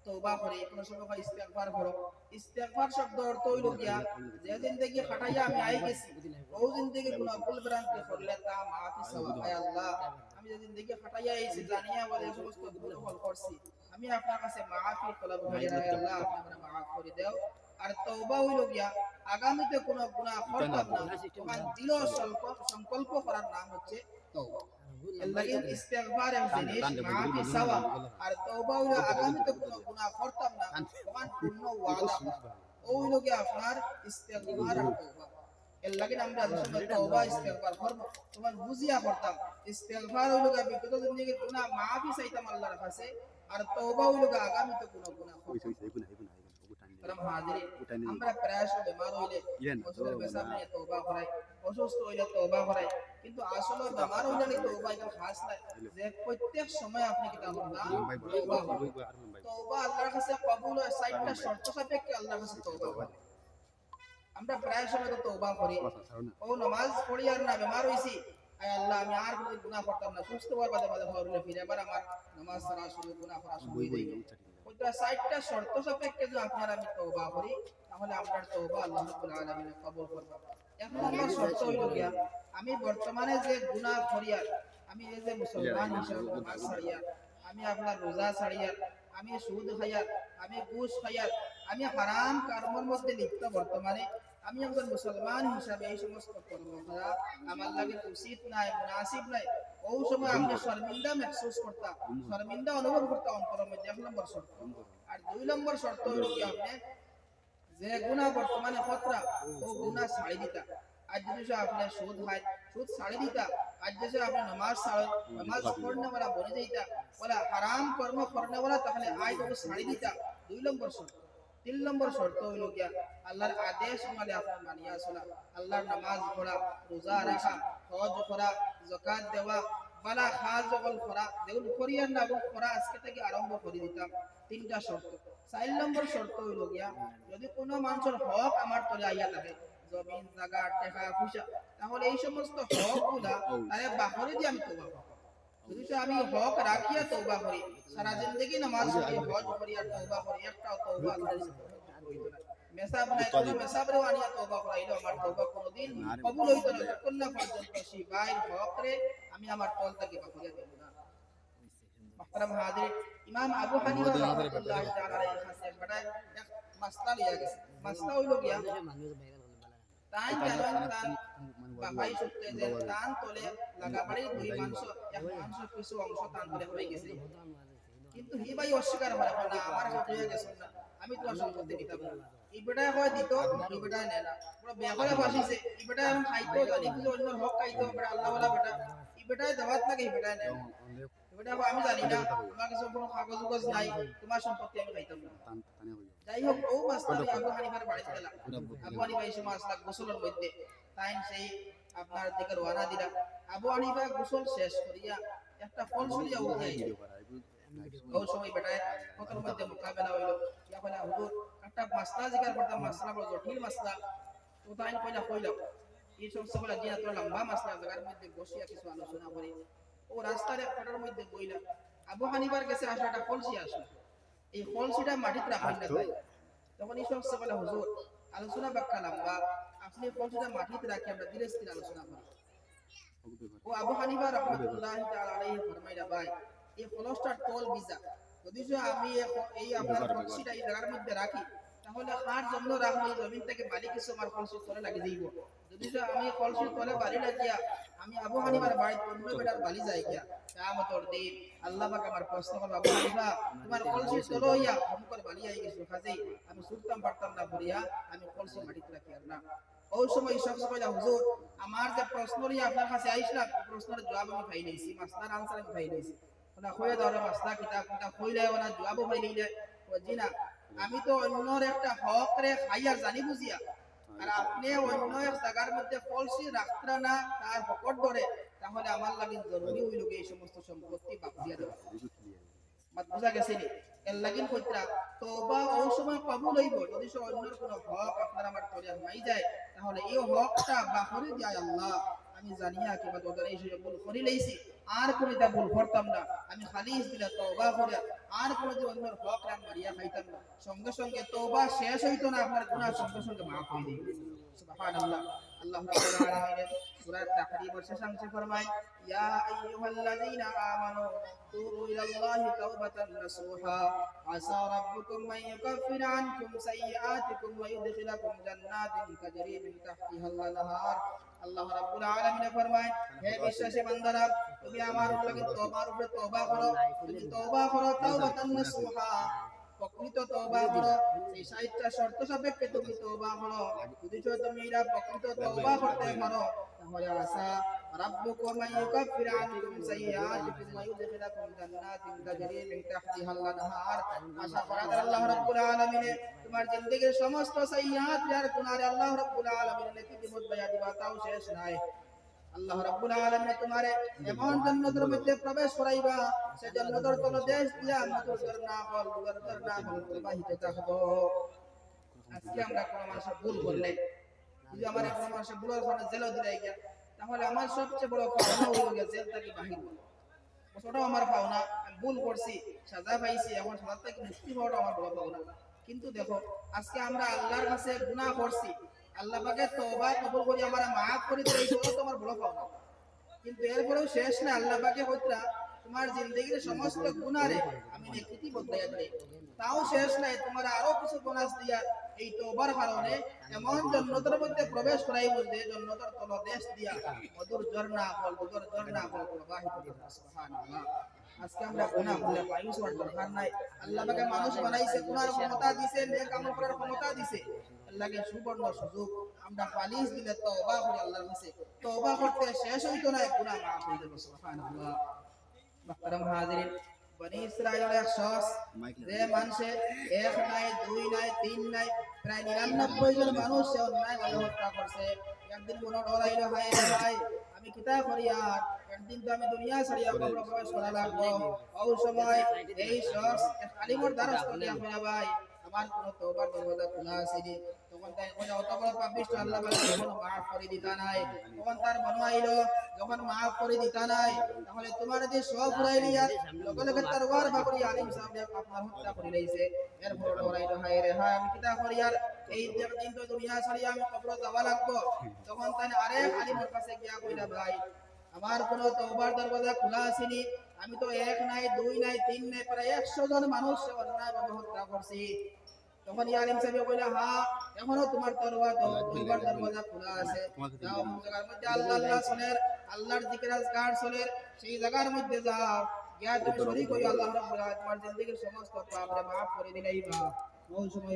তওবা করে কোন সময় হয় ইস্তেগফার করো। ইস্তেগফার শব্দ অর্থ হইল গিয়া যে জিন্দেগি খাটাইয়া আমি আই গেছি ও জিন্দেগি গুনাহ ভুল ভ্রান্তি করলে তা মাফি সওয়াব। আয় আল্লাহ, আমি যে জিন্দেগি খাটাইয়া আইছি জানিয়া বলে সমস্ত ভুল ভাল করছি, আমি আপনার কাছে মাফি তলব করি। আয় আল্লাহ, আপনি আমারে মাফ করে দাও। আর তওবা হইল গিয়া আগামীতে কোন গুনাহ করতাম না তখন দৃঢ় সংকল্প করার নাম হচ্ছে তওবা। এর ইস্তেগফার এর জিনিস মাফি সওয়াব, আর তওবা হইলো আগামীতে কোনো গুনাহ করতাম না তখন পূর্ণ ওয়াদা। ও হইলো কি আপনার ইস্তেগফার আর তওবা। এর লাগে আমরা যে সময় তওবা ইস্তেগফার করব তখন বুঝিয়া করতাম। ইস্তেগফার হইলো কি বিগত জিন্দেগির গুনাহ মাফি চাইতাম আল্লাহর কাছে, আর তওবা হইলো কি আগামীতে কোনো গুনাহ করতাম। আমরা প্রায় বেমার হইলে ওষুধের পেশাব নিয়ে তওবা করাই, অসুস্থ হইলে তওবা করাই, কিন্তু আসলে বেমার হইলে তওবা এটা খাস নাই যে প্রত্যেক সময় আপনি কি তওবা করবেন। তওবা আল্লাহর কাছে কবুল হয় 60টা শর্ত সাপেক্ষে আল্লাহর কাছে তওবা করে। আমরা প্রায় সময় তো তওবা করি, ও নামাজ পড়ি আর না বেমার হইছি, আয় আল্লাহ আমি আর কোনো গুনাহ করতাম না, সুস্থ হওয়ার বাদে বাদে হইলে ফিরে আবার আমার নামাজ ছাড়া শুরু গুনাহ করা শুরু হয়ে যায়। ওইটা 60টা শর্ত সাপেক্ষে যদি আপনার আমি তওবা করি তাহলে আপনার তওবা আল্লাহ রাব্বুল আলামিন কবুল করবে। এখন আমার শর্ত হইল গিয়া আমি বর্তমানে যে গুনাহ করিয়া, আমি এই যে মুসলমান হিসাবে নামাজ ছাড়িয়া, আমি আপনার রোজা ছাড়িয়া, আমি সুদ খাইয়া, আমি ঘুষ খাইয়া, আমি হারাম কর্মের মধ্যে লিপ্ত, বর্তমানে আমি একজন মুসলমান হিসাবে এই সমস্ত কর্ম করা আমার লাগে উচিত নাই, মুনাসিব নাই। ওই সময় আপনি শর্মিন্দা महसूस করতাম, শর্মিন্দা অনুভব করতাম অন্তরের মধ্যে। এক নম্বর শর্ত। আর 2 নম্বর শর্ত হলো কি আপনি যে গুনাহ বর্তমানে খতরা ও গুনাহ ছাড়ি দিতা। আজ যদি আপনি সুদ খায়, সুদ ছাড়ি দিতা। আজ যদি আপনি নামাজ ছাড়েন, নামাজ পড়নে वाला বনে যাইতা, বলা হারাম কর্ম করনে वाला তাহলে আজ যদি ছাড়ি দিতা। 2 নম্বর শর্ত। 3 নম্বর শর্ত হইল গিয়া আল্লাহর আদেশ মানে আপনি মানিয়া চলা, আল্লাহর নামাজ পড়া, রোজা রাখা, হজ করা, যাকাত দেওয়া, বালা খাজ জগল করা, যেগুলো করিয়ার না এবং করা আজকে থেকে আরম্ভ করে দিতাম। 3টা শর্ত। 4 নম্বর শর্ত হইল গিয়া যদি কোনো মানুষের হক আমার তলে আইয়া থাকে, জমিন জায়গা টাকা পয়সা, তাহলে এই সমস্ত হকগুলা তারে বাহরে দিয়ে আমি তওবা করব। যদি আমি হক রাখিয়া তওবা করি, সারা জিন্দেগি নামাজ পড়ি, হজ করি আর তওবা করি, একটাও তওবা আল্লাহর কাছে হইতো না। মেসাব নাই, কোনো মেসাবরে আনিয়া তওবা করাইলো আমার তওবা কোনদিন কবুল হইতো না, যতক্ষণ না পর্যন্ত সেই বাইর হক রে আমি আমার তল থেকে বাহিয়া দেব না। محترم حاضرین، امام ابو حنیفہ رحمۃ اللہ تعالی علیہ سے بڑا ایک مسئلہ لیا گیا، مسئلہ হলো গিয়া তাই জানেন তান বাবাই সত্যি যে তান তোলে লাগাবাড়ি দুই মাংস এক মাংস কিছু অংশ তান করে হয়ে গেছে, কিন্তু হি ভাই অস্বীকার করে না আমার হক হয়ে গেছে না, আমি তোমার সম্পত্তি দিতাম না। এই বেটা হয় দিত, এই বেটা নেয় না, পুরো বেঘরে ফাঁসিছে। এই বেটা এখন খাইতো জানি বুঝে অন্য হক খাইতো, বেটা আল্লাহ ওয়ালা বেটা, এই বেটায় দাওয়াত লাগে, এই বেটায় নেয় না। বেটা আমি জানি না, তোমার কাছে কোনো কাগজ কাগজ নাই, তোমার সম্পত্তি আমি খাইতাম না। যাই হোক, ও মাসলা আবু হানিফার বাড়িতে গেলাম। আবু হানিফা এই সময় আসলা গোসলের মধ্যে, তাই সেই আপনার দিকে রওনা দিলা। আবু হানিফা গোসল শেষ করিয়া একটা ফল সরিয়া উঠাই, ওই সময় বেটায় কতর মধ্যে মোকাবেলা হইলো। ইয়া বলে হুজুর একটা মাসলা জিকার করতাম, মাসলা বড় জটিল মাসলা, তো তাই কইলাম এই সমস্ত বলে দিয়া তো লম্বা মাসলা, জায়গার মধ্যে বসিয়া কিছু আলোচনা করি। ও রাস্তার এক ফটার মধ্যে বইলা আবু হানিফার কাছে আসা একটা কলসি আসলো, এই কলসিটা মাটিতে রাখেন না তাই। তখন এই সমস্ত বলে হুজুর আলোচনা বাক্কা লম্বা, আপনি কলসিটা মাটিতে রাখি আমরা ধীরে স্থির আলোচনা করি। ও আবু হানিফা রাহমাতুল্লাহ তাআলা আলাইহি ফরমাইলা, ভাই এই কলসটার তল ভিজা, যদি আমি এই আপনার কলসিটা এই জায়গার মধ্যে রাখি তাহলে কার জন্য রাখবো, এই জমিন থেকে বালি কিছু আমার কলসির তলে লাগি যাইব। যদি আমি কলসির তলে বালি লাগিয়া আমি আবু হানিফার বাড়িতে অন্য বেটার বালি যাই গিয়া কিয়ামতের দিন আল্লাহ পাক আমার প্রশ্ন করবে, আবু হানিফা তোমার কলসির তলে হইয়া অমুকর বালি আই গেছে, কাজেই আমি ছুটতাম পারতাম না ভরিয়া আমি কলসি মাটিতে রাখি আর না। ওই সময় শখস কইলা হুজুর আমার যে প্রশ্ন নিয়ে আপনার কাছে আইছিলাম, প্রশ্নের জবাব আমি পাই নাইছি, মাসলার আনসার আমি পাই নাইছি। ওনা কইয়া দাও মাসলা কিতাব কিতাব কইলে ওনা জবাবও পাই নাইলে। ও জি না, আমি তো অন্যর একটা হক রে খাইয়া জানি বুঝিয়া, আর আপনি অন্য এক জায়গার মধ্যে কলসি রাখরা না তার হকর ধরে, তাহলে আমার লাগি জরুরি হইল এই সমস্ত সম্পত্তি বাকিয়া দেওয়া। মাত বুঝা গেছে নি? এর লাগিন কইতরা তওবা ওই সময় কবুল হইব যদি সে অন্যর কোনো হক আপনার আমার তরিয়া নাই যায়, তাহলে এই হকটা বাহরে যায় আল্লাহ আমি জানিয়া কিংবা তোদের এই ভুল করি লইছি, আর কোনটা ভুল করতাম না, আমি খালিস দিলা তওবা করে আর কোনোদিন অন্যের হক রান মারিয়া খাইতাম না সঙ্গে সঙ্গে তওবা শেষ হইতো না আপনার গুনাহ সঙ্গে সঙ্গে মাফ হয়ে যাবে সুবহানাল্লাহ আল্লাহ রাব্বুল আলামিন সূরা তাহরীমের শেষাংশে ফরমায় ইয়া আইয়ুহাল্লাযীনা আমানু তুবু ইলাল্লাহি তাওবাতান নাসুহা আসা রাব্বুকুম মান ইউকাফিরা আনকুম সাইয়্যাতিকুম ওয়া ইউদখিলাকুম জান্নাতিন তাজরি মিন তাহতিহাল আনহার আল্লাহ রাব্বুল আলামিন ফরমায় হে বিশ্বাসী বান্দারা তুমি আমার উপরে তওবা করো তুমি তওবা করো তাওবাতান নাসুহা প্রকৃত তওবা করো সেই 60টা শর্ত সাপেক্ষে তুমি তওবা করো যদি তুমি এরা প্রকৃত তওবা করতে পারো তাহলে আসা রাব্বুকুম আইয়ুকাফিরা আনকুম সাইয়্যাতিকুম ওয়া ইউদখিলাকুম জান্নাতিন তাজরি মিন তাহতিহাল আনহার আশা করা আল্লাহ রাব্বুল আলামিন তোমার জিন্দেগীর সমস্ত সাইয়্যাত আর গুনাহ আল্লাহ রাব্বুল আলামিন নেকি বদলায়া দিবা তাও শেষ নাই আল্লাহ রাব্বুল আলামিন তোমারে এমন জান্নাতের মধ্যে প্রবেশ করাইবা সে জান্নাতের তলদেশ দিয়া মধুর ঝর্ণা প্রবাহিত থাকবো আজকে আমরা কোন মানুষের ভুল করলে যদি আমার কোন মানুষের ভুলের কারণে জেলে দিলাই গিয়া তাহলে আমার সবচেয়ে বড় পাওনা হইল গিয়া জেল থেকে বাহির ওটাও আমার পাওনা আমি ভুল করছি সাজা পাইছি এখন সাজা থেকে মুক্তি হওয়াটা আমার বড় পাওনা কিন্তু দেখো আজকে আমরা আল্লাহর কাছে গুনাহ করছি আল্লাহ পাকে তওবা কবুল করি আমারে maaf করে দিলে এইটা তোমার বড় পাওনা কিন্তু এরপরেও শেষ না আল্লাহ পাকে হইতা তোমার জিন্দেগীর সমস্ত গুনাহরে আমি নেকি বদলাইয়া দেই তাও শেষ নাই তোমার আরো কিছু বোনাস দিয়া এই তওবার কারণে এমন জান্নাতের মধ্যে প্রবেশ করাইব যে জান্নাতের তলদেশ দিয়া মধুর ঝর্ণা প্রবাহিত হবে সুবহানাল্লাহ আজকে আমরা গুনাহ করলে পাইস হওয়ার দরকার নাই আল্লাহ পাকে মানুষ বানাইছে গুনার ক্ষমতা দিয়েছে নেক আমল করার ক্ষমতা দিয়েছে আল্লাহকে সুবর্ণ সুযোগ আমরা পালিশ দিলে তওবা করি আল্লাহর কাছে তওবা করতে শেষ হইতো না গুনাহ maaf হয়ে যাবে সুবহানাল্লাহ মুহতারাম হাজিরিন বনি ইসরায়েলের এক শখস যে মানুষে এক নাই দুই নাই তিন নাই প্রায় 99 জন মানুষ সে অন্যায় ভাবে হত্যা করছে একদিন মনে ডরাইলো ভাই আমি কিতা করি আর একদিন তো আমি দুনিয়া ছাড়িয়া কবর প্রবেশ করা লাগবো ওই সময় এই শখস আলিমর দ্বারস্থ দিয়া কইরা ভাই আমার কোন তওবার দরজা খোলা আছে নি তখন তাই কইরা অত বড় পাপিষ্ট আল্লাহ বলে কোনো maaf করে দিতা নাই তখন তার মনে আইলো যখন maaf করে দিতা নাই তাহলে তোমার যে সব ফুরাইলিয়া লগে লগে তার ওয়ার বাকরি আলিম সাহেব আপনার হত্যা করে লইছে এরপর ডরাইলো হায় রে হায় আমি কিতা করি আর এই দিন তো দুনিয়া ছাড়িয়া আমি কবর যাওয়া লাগবো তখন তাই আরেক আলিমের কাছে গিয়া কইরা ভাই আমার কোনো তওবার দরজা খোলা আসেনি আমি তো এক নাই দুই নাই তিন নাই প্রায় 100 জন মানুষ অন্যায়ভাবে হত্যা করছি তখন আলিম সাহেব কইলা হ্যাঁ এখনো তোমার তওবার দরজা খোলা আছে যাও জায়গার মধ্যে আল্লাহ শুনের আল্লাহর জিকির আজকার শুনের সেই জায়গার মধ্যে যাও গিয়া তুমি শরীক হই আল্লাহ রাব্বুল আলামিন তোমার জিন্দেগীর সমস্ত পাপ মাফ করে দিলেই বা ওই সময়